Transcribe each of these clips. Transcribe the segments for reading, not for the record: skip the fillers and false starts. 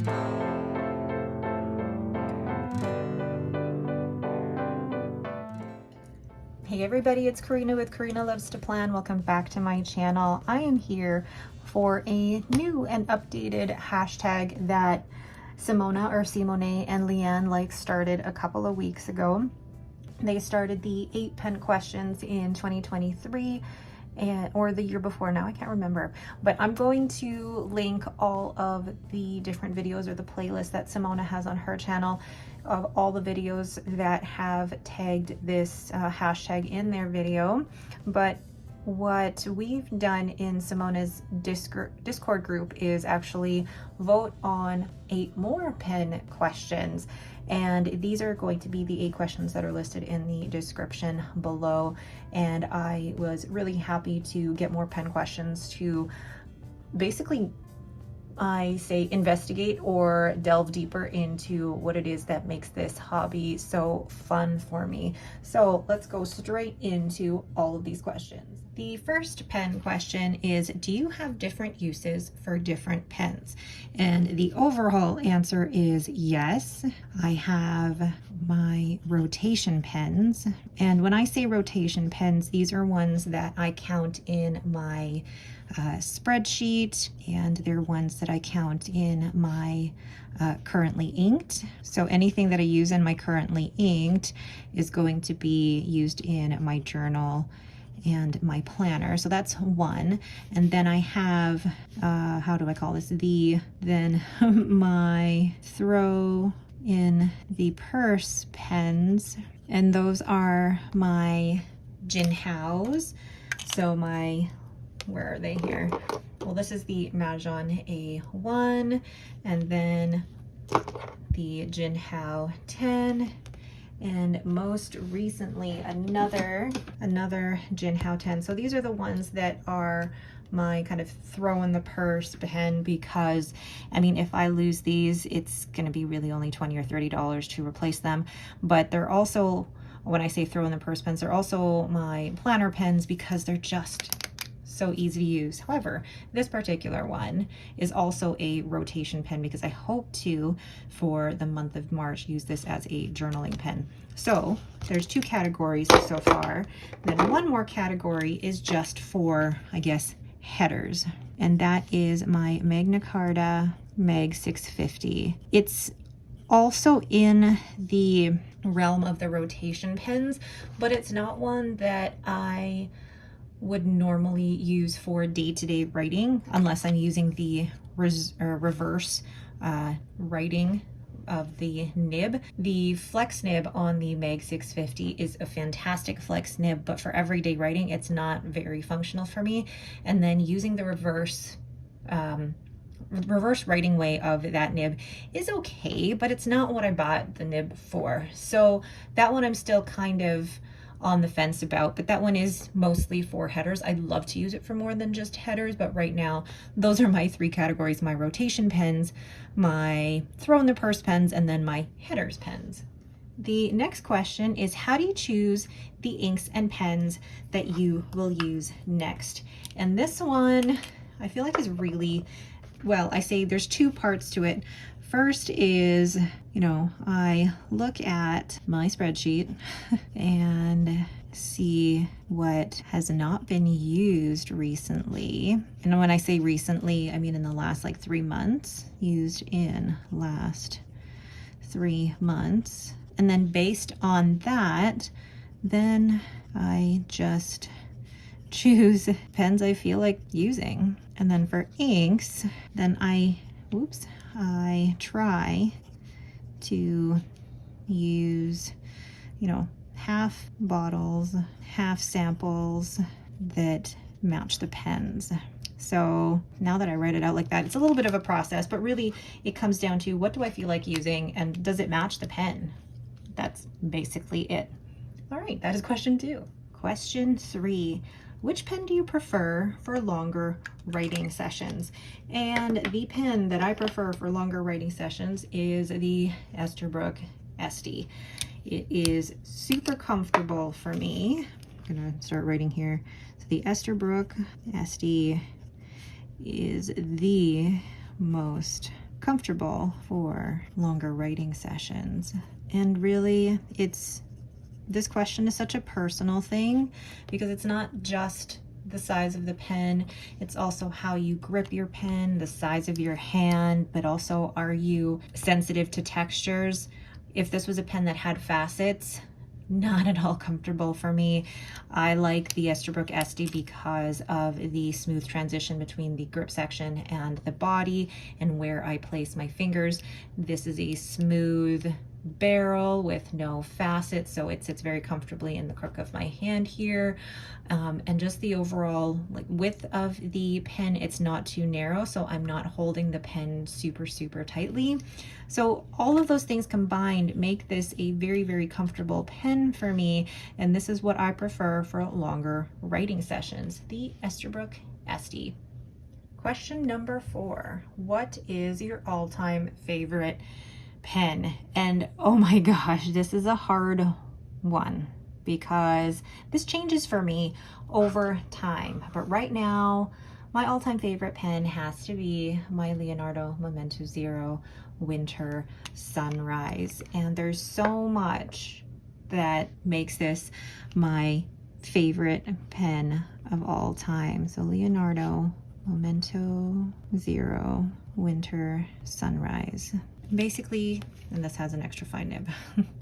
Hey everybody, it's Karina with Karina Loves to Plan. Welcome back to my channel. I am here for a new and updated hashtag that Simone and Leanne started a couple of weeks ago. They started the 8 pen questions in 2023 or the year before now, I can't remember, but I'm going to link all of the different videos or the playlist that Simone has on her channel of all the videos that have tagged this hashtag in their video. But what we've done in Simone's Discord group is actually vote on 8 more pen questions. And these are going to be the 8 questions that are listed in the description below. And I was really happy to get more pen questions to basically, I say, investigate or delve deeper into what it is that makes this hobby so fun for me. So let's go straight into all of these questions. The first pen question is, do you have different uses for different pens? And the overall answer is yes. I have my rotation pens. And when I say rotation pens, these are ones that I count in my spreadsheet, and they're ones that I count in my currently inked. So anything that I use in my currently inked is going to be used in my journal and my planner. So that's one. And then I have, how do I call this? Then my throw in the purse pens. And those are my Jinhaos. So where are they here? Well, this is the Mahjong A1, and then the Jinhao 10. And most recently, another Jinhao 10. So these are the ones that are my kind of throw in the purse pen, because I mean, if I lose these, it's going to be really only $20 or $30 to replace them. But they're also, when I say throw in the purse pens, they're also my planner pens because they're just so easy to use. However, this particular one is also a rotation pen because I hope to, for the month of March, use this as a journaling pen. So there's 2 categories so far. Then one more category is just for, I guess, headers. And that is my Magna Carta Mag 650. It's also in the realm of the rotation pens, but it's not one that I would normally use for day-to-day writing unless I'm using the reverse writing of the nib. The flex nib on the Mag 650 is a fantastic flex nib, but for everyday writing, it's not very functional for me. And then using the reverse writing way of that nib is okay, but it's not what I bought the nib for. So that one I'm still kind of on the fence about, but that one is mostly for headers. I'd love to use it for more than just headers, but right now those are my 3 categories: my rotation pens, my throw in the purse pens, and then my headers pens. The next question is, how do you choose the inks and pens that you will use next? And this one I feel like is really, well, I say there's 2 parts to it. First is, I look at my spreadsheet and see what has not been used recently. And when I say recently, I mean in the last 3 months, used in last 3 months. And then based on that, then I just choose pens I feel like using. And then for inks, then I try to use, half bottles, half samples that match the pens. So now that I write it out like that, it's a little bit of a process, but really it comes down to, what do I feel like using and does it match the pen? That's basically it. All right, that is question 2. Question 3. Which pen do you prefer for longer writing sessions? And the pen that I prefer for longer writing sessions is the Esterbrook SD. It is super comfortable for me. I'm gonna start writing here. So the Esterbrook SD is the most comfortable for longer writing sessions. And really, this question is such a personal thing because it's not just the size of the pen, it's also how you grip your pen, the size of your hand, but also, are you sensitive to textures? If this was a pen that had facets, not at all comfortable for me. I like the Esterbrook Esty because of the smooth transition between the grip section and the body and where I place my fingers. This is a smooth barrel with no facets, so it sits very comfortably in the crook of my hand here. And just the overall width of the pen, it's not too narrow, so I'm not holding the pen super tightly. So all of those things combined make this a very comfortable pen for me, and this is what I prefer for longer writing sessions, the Esterbrook Esty. Question number 4, what is your all-time favorite pen? And oh my gosh, this is a hard one because this changes for me over time. But right now, my all-time favorite pen has to be my Leonardo Momento Zero Winter Sunrise. And there's so much that makes this my favorite pen of all time. So Leonardo Momento Zero Winter Sunrise. Basically, and this has an extra fine nib,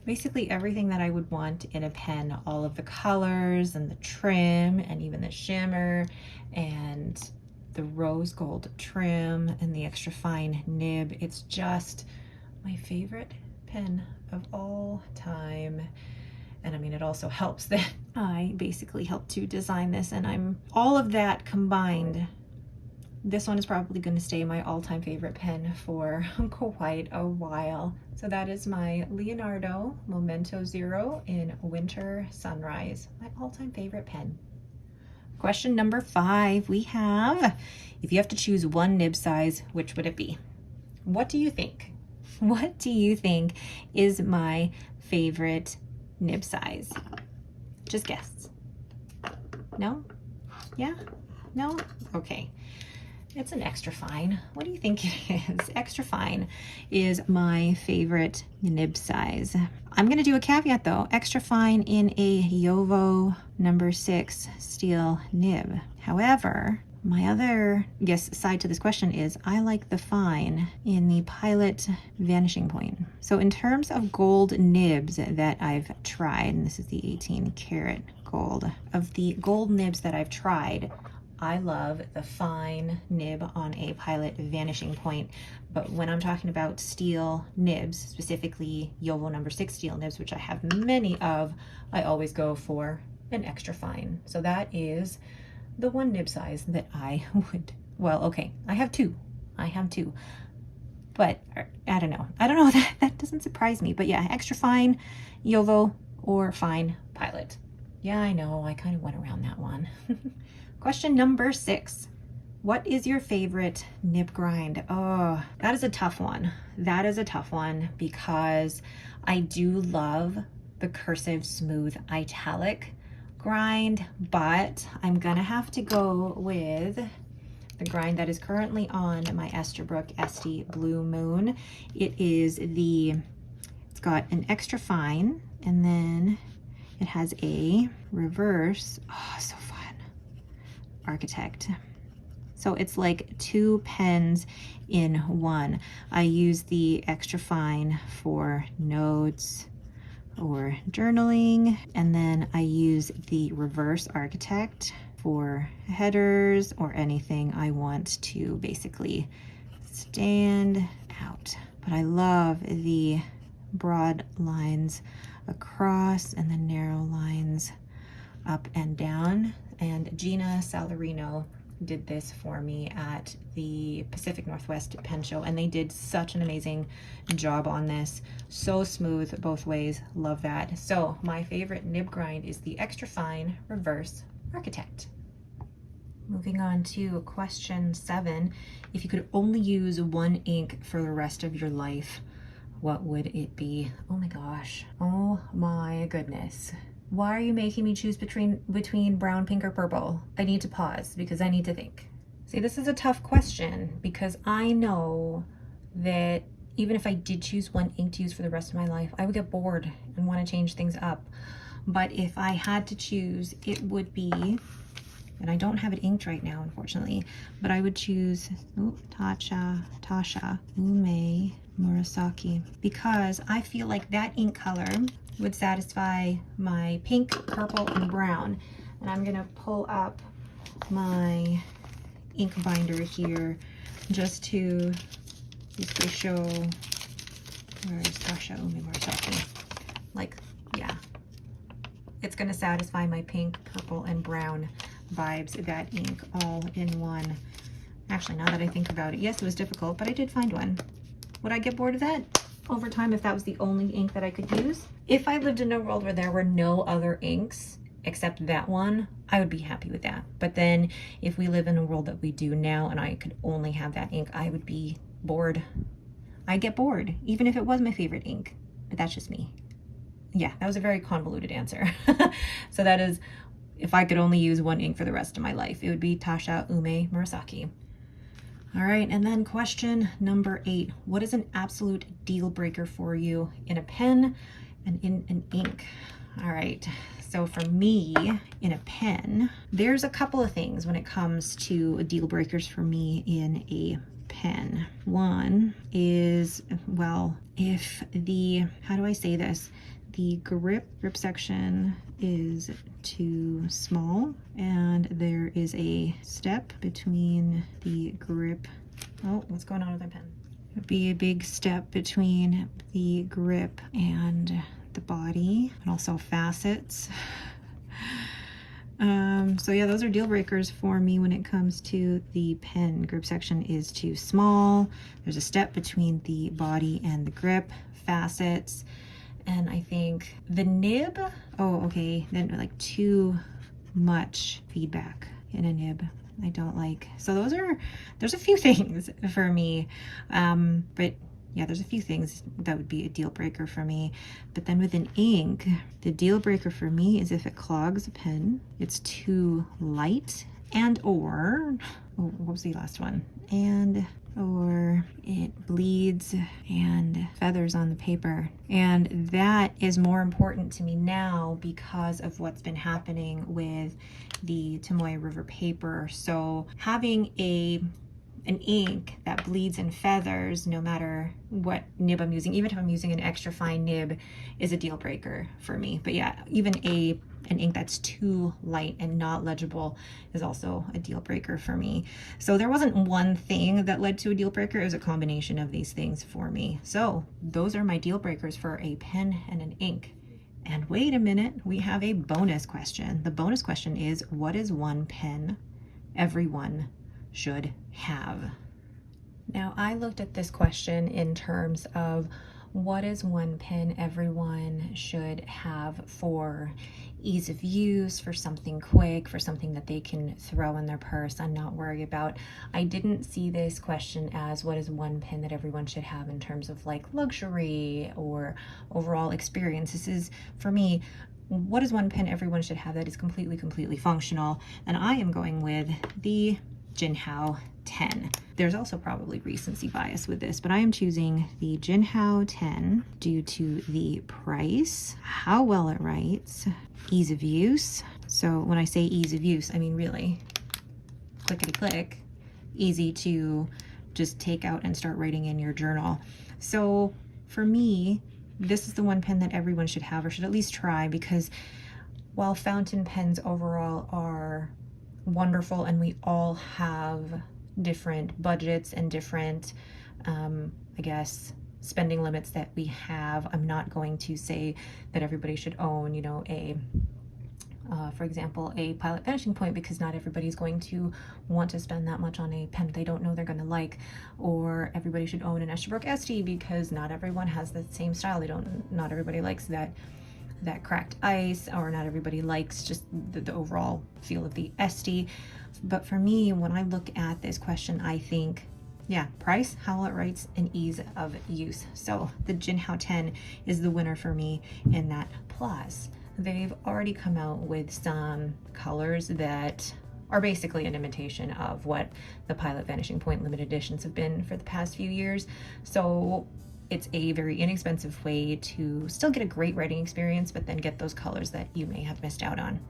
basically everything that I would want in a pen, all of the colors and the trim and even the shimmer and the rose gold trim and the extra fine nib. It's just my favorite pen of all time. And I mean, it also helps that I basically helped to design this, and all of that combined, this one is probably going to stay my all-time favorite pen for quite a while. So that is my Leonardo Momento Zero in Winter Sunrise, my all-time favorite pen. Question number 5, we have, if you have to choose one nib size, which would it be? What do you think? What do you think is my favorite nib size? Just guess. No? Yeah? No? Okay. It's an extra fine. What do you think it is? Extra fine is my favorite nib size. I'm going to do a caveat though. Extra fine in a Jowo number 6 steel nib. However, my other side to this question is I like the fine in the Pilot Vanishing Point. So in terms of gold nibs that I've tried, and this is the 18 karat gold, of the gold nibs that I've tried, I love the fine nib on a Pilot Vanishing Point, but when I'm talking about steel nibs, specifically Jowo number 6 steel nibs, which I have many of, I always go for an extra fine. So that is the one nib size that I would, well, okay, I have two, but I don't know, that doesn't surprise me, but yeah, extra fine Jowo or fine Pilot. Yeah, I know, I kind of went around that one. Question number 6. What is your favorite nib grind? Oh, that is a tough one. That is a tough one because I do love the cursive smooth italic grind, but I'm gonna have to go with the grind that is currently on my Esterbrook Esty Blue Moon. It's got an extra fine, and then it has a reverse, oh, so fun, Architect. So it's like 2 pens in one. I use the extra fine for notes or journaling, and then I use the reverse Architect for headers or anything I want to basically stand out. But I love the broad lines across and the narrow lines up and down. And Gina Salarino did this for me at the Pacific Northwest Pen Show, and they did such an amazing job on this. So smooth both ways, love that. So my favorite nib grind is the extra fine reverse Architect. Moving on to question 7. If you could only use one ink for the rest of your life, what would it be? Oh my gosh, oh my goodness. Why are you making me choose between brown, pink, or purple? I need to pause because I need to think. See, this is a tough question because I know that even if I did choose one ink to use for the rest of my life, I would get bored and want to change things up. But if I had to choose, it would be, and I don't have it inked right now, unfortunately, but I would choose Tasha Ume Murasaki, because I feel like that ink color would satisfy my pink, purple, and brown. And I'm gonna pull up my ink binder here just to show, where is Tasha Ume Murasaki? Like, yeah, it's gonna satisfy my pink, purple, and brown vibes, that ink all in one. Actually, now that I think about it, yes, it was difficult, but I did find one. Would I get bored of that over time if that was the only ink that I could use? If I lived in a world where there were no other inks except that one, I would be happy with that. But then if we live in a world that we do now and I could only have that ink, I would be bored. I'd get bored, even if it was my favorite ink, but that's just me. Yeah, that was a very convoluted answer. So that is, if I could only use one ink for the rest of my life, it would be Tasha Ume Murasaki. All right, and then question number 8. What is an absolute deal breaker for you in a pen and in an ink? All right, so for me, in a pen, there's a couple of things when it comes to deal breakers for me in a pen. One is, well, if the, how do I say this? The grip section is too small and there is a step between the grip. Oh, what's going on with my pen? It'd be a big step between the grip and the body, and also facets. So yeah, those are deal breakers for me when it comes to the pen. Grip section is too small. There's a step between the body and the grip, facets. And I think the nib, oh, okay, then like too much feedback in a nib. I don't like. So there's a few things for me. But yeah, there's a few things that would be a deal breaker for me. But then with an ink, the deal breaker for me is if it clogs a pen, it's too light, and or, oh, what was the last one? And or it bleeds and feathers on the paper. And that is more important to me now because of what's been happening with the Tomoe River paper. So having an ink that bleeds and feathers, no matter what nib I'm using, even if I'm using an extra fine nib, is a deal breaker for me. But yeah, even an ink that's too light and not legible is also a deal breaker for me. So there wasn't one thing that led to a deal breaker. It was a combination of these things for me. So those are my deal breakers for a pen and an ink. And wait a minute, we have a bonus question. The bonus question is, what is one pen everyone should have? Now, I looked at this question in terms of what is one pen everyone should have for ease of use, for something quick, for something that they can throw in their purse and not worry about. I didn't see this question as what is one pen that everyone should have in terms of like luxury or overall experience. This is, for me, what is one pen everyone should have that is completely functional? And I am going with the Jinhao 10. There's also probably recency bias with this, but I am choosing the Jinhao 10 due to the price, how well it writes, ease of use. So when I say ease of use, I mean really clickety click, easy to just take out and start writing in your journal. So for me, this is the one pen that everyone should have or should at least try, because while fountain pens overall are wonderful and we all have different budgets and different I guess spending limits that we have, I'm not going to say that everybody should own, you know, for example, a Pilot Finishing Point, because not everybody's going to want to spend that much on a pen they don't know they're going to like. Or everybody should own an Esterbrook Estie, because not everyone has the same style. Not everybody likes that cracked ice, or not everybody likes just the overall feel of the Estie. But for me, when I look at this question, I think, yeah, price, how it writes, and ease of use. So the Jinhao 10 is the winner for me in that. Plus, they've already come out with some colors that are basically an imitation of what the Pilot Vanishing Point limited editions have been for the past few years. So it's a very inexpensive way to still get a great writing experience, but then get those colors that you may have missed out on.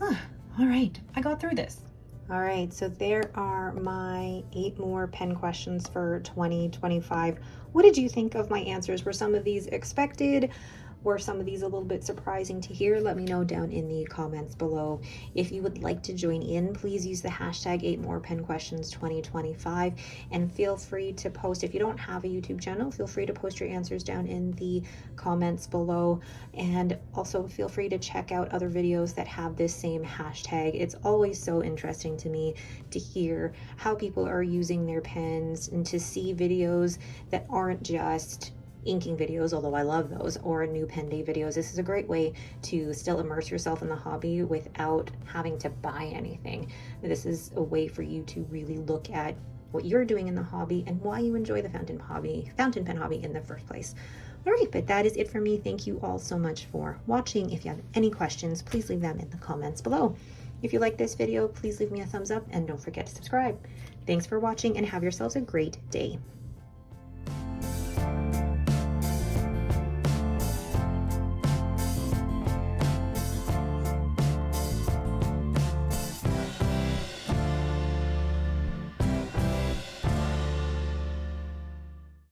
All right, I got through this. All right, so there are my 8 more pen questions for 2025. What did you think of my answers? Were some of these expected? Were some of these a little bit surprising to hear? Let me know down in the comments below. If you would like to join in, please use the hashtag 8morepenquestions2025 and feel free to post. If you don't have a YouTube channel, feel free to post your answers down in the comments below. And also feel free to check out other videos that have this same hashtag. It's always so interesting to me to hear how people are using their pens and to see videos that aren't just inking videos, although I love those, or new pen day videos. This is a great way to still immerse yourself in the hobby without having to buy anything. This is a way for you to really look at what you're doing in the hobby and why you enjoy the fountain pen hobby in the first place. All right, but that is it for me. Thank you all so much for watching. If you have any questions, please leave them in the comments below. If you like this video, please leave me a thumbs up and don't forget to subscribe. Thanks for watching and have yourselves a great day.